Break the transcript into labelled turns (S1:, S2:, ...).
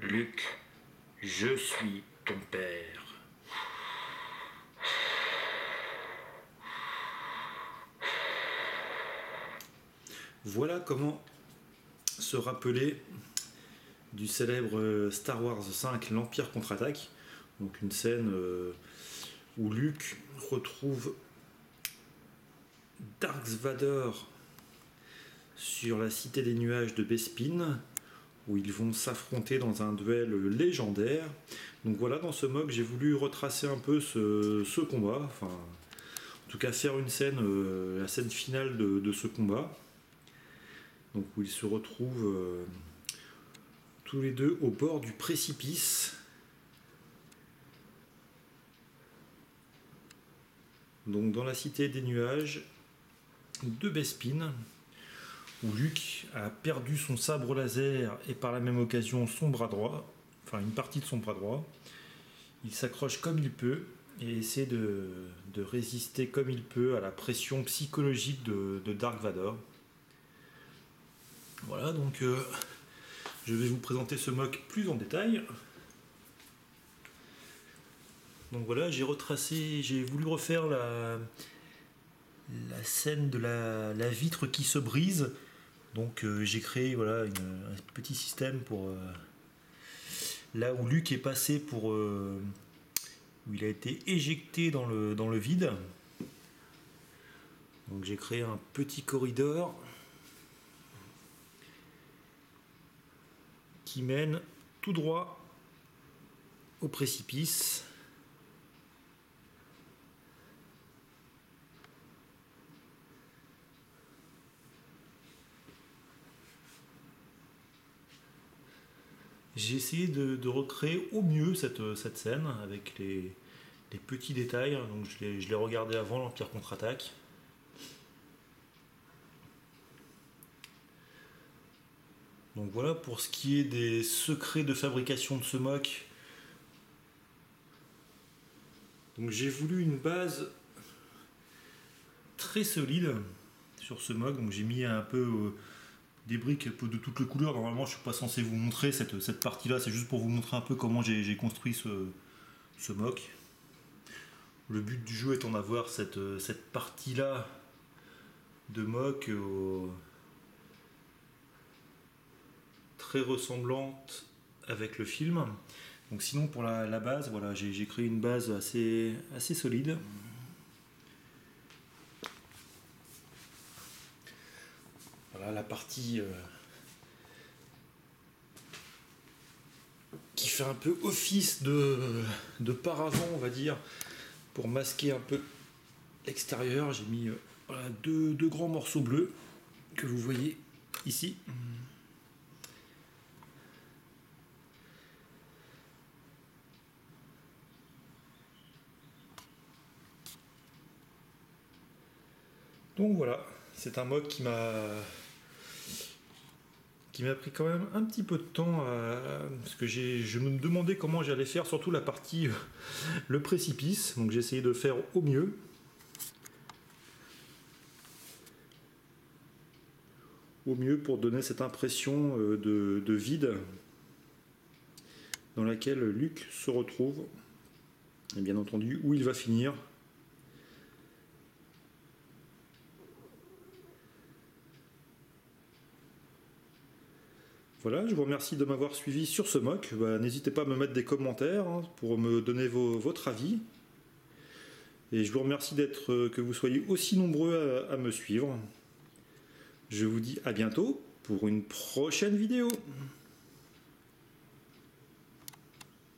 S1: Luc, je suis ton père. Voilà comment se rappeler du célèbre Star Wars 5, l'Empire contre-attaque. Donc une scène où Luke retrouve Dark Vader sur la cité des nuages de Bespin, où ils vont s'affronter dans un duel légendaire. Donc voilà, dans ce MOC, j'ai voulu retracer un peu ce combat, enfin, en tout cas faire une scène, la scène finale de ce combat, donc où ils se retrouvent tous les deux au bord du précipice. Donc dans la cité des nuages de Bespin, où Luke a perdu son sabre laser et par la même occasion son bras droit, enfin une partie de son bras droit. Il s'accroche comme il peut et essaie de résister comme il peut à la pression psychologique de Dark Vador. Voilà, donc je vais vous présenter ce MOC plus en détail. Donc voilà, j'ai voulu refaire la scène de la vitre qui se brise. Donc j'ai créé voilà, un petit système pour là où Luke est passé où il a été éjecté dans le vide. Donc j'ai créé un petit corridor qui mène tout droit au précipice. J'ai essayé de recréer au mieux cette scène avec les petits détails. Donc je l'ai regardé avant l'Empire contre-attaque. Donc voilà pour ce qui est des secrets de fabrication de ce MOC. Donc j'ai voulu une base très solide sur ce MOC. Donc j'ai mis un peu des briques un peu de toutes les couleurs. Normalement je ne suis pas censé vous montrer cette partie là, c'est juste pour vous montrer un peu comment j'ai construit ce MOC. Le but du jeu étant d'avoir cette partie là de MOC très ressemblante avec le film. Donc sinon pour la base, voilà, j'ai créé une base assez solide. Voilà la partie qui fait un peu office de paravent, on va dire, pour masquer un peu l'extérieur. J'ai mis voilà, deux grands morceaux bleus que vous voyez ici. Donc voilà, c'est un MOC qui m'a pris quand même un petit peu de temps parce que je me demandais comment j'allais faire, surtout la partie le précipice. Donc j'ai essayé de faire au mieux. Au mieux pour donner cette impression de vide dans laquelle Luke se retrouve et bien entendu où il va finir. Voilà, je vous remercie de m'avoir suivi sur ce MOC. N'hésitez pas à me mettre des commentaires pour me donner votre avis. Et je vous remercie que vous soyez aussi nombreux à me suivre. Je vous dis à bientôt pour une prochaine vidéo.